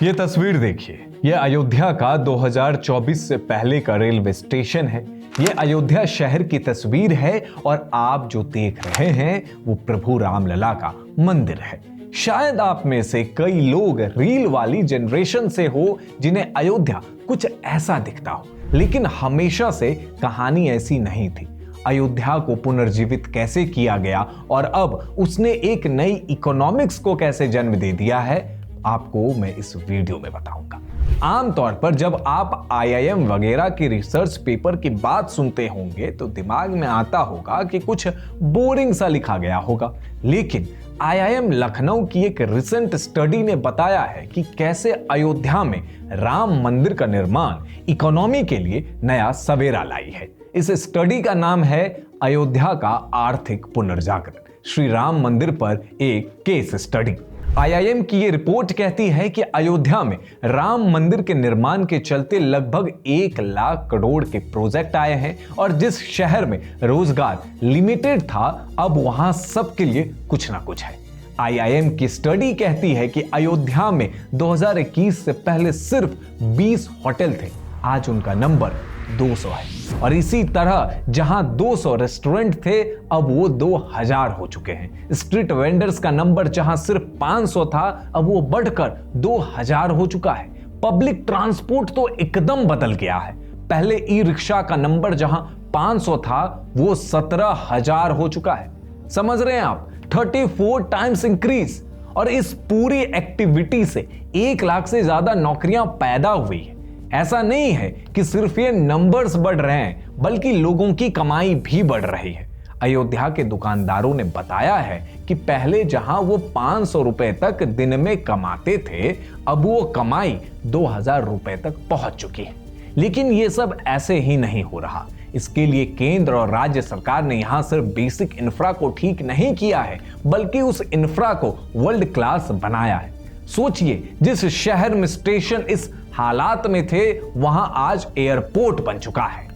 ये तस्वीर देखिए, ये अयोध्या का 2024 से पहले का रेलवे स्टेशन है। ये अयोध्या शहर की तस्वीर है और आप जो देख रहे हैं वो प्रभु रामलला का मंदिर है। शायद आप में से कई लोग रील वाली जनरेशन से हो जिन्हें अयोध्या कुछ ऐसा दिखता हो, लेकिन हमेशा से कहानी ऐसी नहीं थी। अयोध्या को पुनर्जीवित कैसे किया गया और अब उसने एक नई इकोनॉमिक्स को कैसे जन्म दे दिया है, आपको मैं इस वीडियो में बताऊंगा। आमतौर पर जब आप IIM वगैरह के रिसर्च पेपर की बात सुनते होंगे तो दिमाग में आता होगा कि कुछ बोरिंग सा लिखा गया होगा, लेकिन IIM लखनऊ की एक रिसेंट स्टडी ने बताया है कि कैसे अयोध्या में राम मंदिर का निर्माण इकोनॉमी के लिए नया सवेरा लाई है। इस स्टडी का नाम है अयोध्या का आर्थिक पुनर्जागरण, श्री राम मंदिर पर एक केस स्टडी। IIM की ये रिपोर्ट कहती है कि अयोध्या में राम मंदिर के निर्माण के चलते लगभग 1 लाख करोड़ के प्रोजेक्ट आए हैं और जिस शहर में रोजगार लिमिटेड था, अब वहां सबके लिए कुछ ना कुछ है। IIM की स्टडी कहती है कि अयोध्या में 2021 से पहले सिर्फ 20 होटल थे, आज उनका नंबर 200 है। और इसी तरह जहां 200 रेस्टोरेंट थे, अब वो 2000 हो चुके हैं। स्ट्रीट वेंडर्स का नंबर जहां सिर्फ 500 था, अब वो बढ़कर 2000 हो चुका है। पब्लिक ट्रांसपोर्ट तो एकदम बदल गया है। पहले ई रिक्शा का नंबर जहां 500 था, वो 17000 हो चुका है। समझ रहे हैं आप, 34 टाइम्स इंक्रीज। और इस पूरी एक्टिविटी से 1 लाख से ज्यादा नौकरियां पैदा हुई है। ऐसा नहीं है कि सिर्फ ये नंबर्स बढ़ रहे हैं, बल्कि लोगों की कमाई भी बढ़ रही है। अयोध्या के दुकानदारों ने बताया है कि पहले जहां वो 500 रुपए तक दिन में कमाते थे, अब वो कमाई 2000 रुपए तक पहुंच चुकी है। लेकिन ये सब ऐसे ही नहीं हो रहा। इसके लिए केंद्र और राज्य सरकार ने यहां सिर्फ बेसिक इंफ्रा को ठीक नहीं किया है, बल्कि उस इंफ्रा को वर्ल्ड क्लास बनाया है। सोचिए, जिस शहर में स्टेशन इस हालात में थे, वहां आज एयरपोर्ट बन चुका है।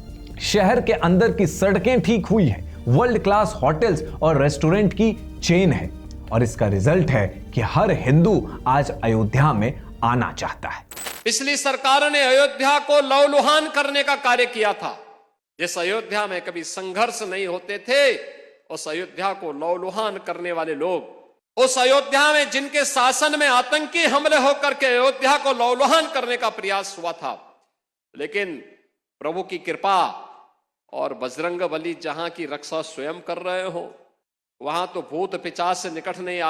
शहर के अंदर की सड़कें ठीक हुई हैं, वर्ल्ड क्लास होटल्स और रेस्टोरेंट की चेन है। और इसका रिजल्ट है कि हर हिंदू आज अयोध्या में आना चाहता है। पिछली सरकार ने अयोध्या को लहूलुहान करने का कार्य किया था। जिस अयोध्या में कभी संघर्ष नहीं होते थे, उस अयोध्या को लहूलुहान करने वाले लोग, उस अयोध्या में जिनके शासन में आतंकी हमले होकर के अयोध्या को लहूलुहान करने का प्रयास हुआ था, लेकिन प्रभु की कृपा और बजरंगबली जहां की रक्षा स्वयं कर रहे हो, वहां तो भूत पिशाच से निकट नहीं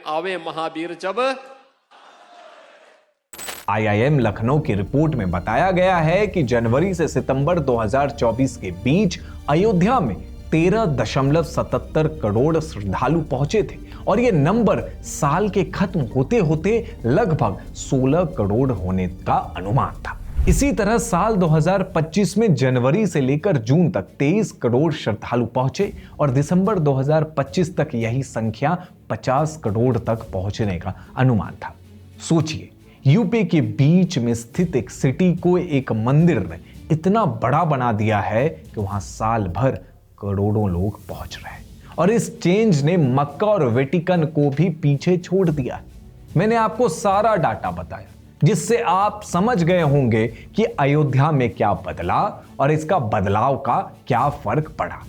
आवे महावीर जब। IIM लखनऊ की रिपोर्ट में बताया गया है कि जनवरी से सितंबर 2024 के बीच अयोध्या में 13.77 करोड़ श्रद्धालु पहुंचे थे और यह नंबर साल के खत्म होते होते लगभग 16 करोड़ होने का अनुमान था। इसी तरह साल 2025 में जनवरी से लेकर जून तक 23 करोड़ श्रद्धालु पहुंचे और दिसंबर 2025 तक यही संख्या 50 करोड़ तक पहुंचने का अनुमान था। सोचिए, यूपी के बीच में स्थित एक सिटी को एक मंदिर ने इतना बड़ा बना दिया है कि वहां साल भर करोड़ों लोग पहुंच रहे हैं। और इस चेंज ने मक्का और वेटिकन को भी पीछे छोड़ दिया। मैंने आपको सारा डाटा बताया, जिससे आप समझ गए होंगे कि अयोध्या में क्या बदला और इसका बदलाव का क्या फर्क पड़ा।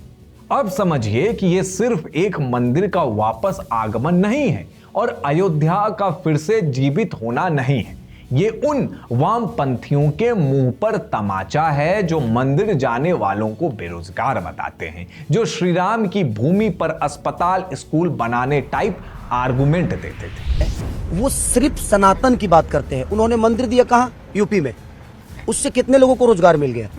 अब समझिए कि यह सिर्फ एक मंदिर का वापस आगमन नहीं है और अयोध्या का फिर से जीवित होना नहीं है। ये उन वामपंथियों के मुंह पर तमाचा है जो मंदिर जाने वालों को बेरोजगार बताते हैं, जो श्री राम की भूमि पर अस्पताल स्कूल बनाने टाइप आर्गुमेंट देते थे। वो सिर्फ सनातन की बात करते हैं। उन्होंने मंदिर दिया कहां? यूपी में। उससे कितने लोगों को रोजगार मिल गया?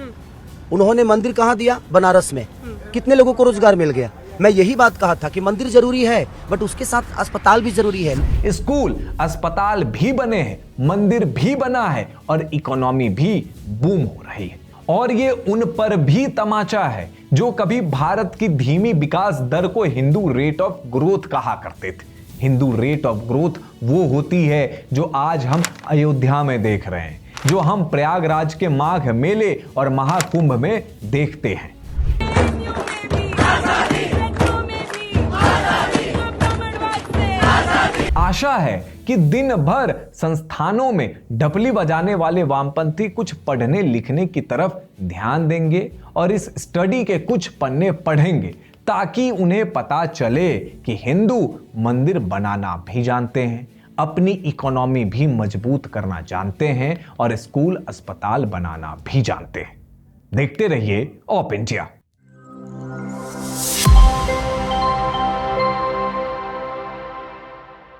उन्होंने मंदिर कहां दिया? बनारस में। कितने लोगों को रोजगार मिल गया? मैं यही बात कहा था कि मंदिर जरूरी है, बट उसके साथ अस्पताल भी जरूरी है। स्कूल, अस्पताल भी बने हैं, मंदिर भी बना है और इकोनॉमी भी बूम हो रही है। और ये उन पर भी तमाचा है जो कभी भारत की धीमी विकास दर को हिंदू रेट ऑफ ग्रोथ कहा करते थे। हिंदू रेट ऑफ ग्रोथ वो होती है जो आज हम अयोध्या में देख रहे हैं, जो हम प्रयागराज के माघ मेले और महाकुंभ में देखते हैं। आशा है कि दिन भर संस्थानों में डपली बजाने वाले वामपंथी कुछ पढ़ने लिखने की तरफ ध्यान देंगे और इस स्टडी के कुछ पन्ने पढ़ेंगे, ताकि उन्हें पता चले कि हिंदू मंदिर बनाना भी जानते हैं, अपनी इकोनॉमी भी मजबूत करना जानते हैं और स्कूल अस्पताल बनाना भी जानते हैं। देखते रहिए ओप इंडिया।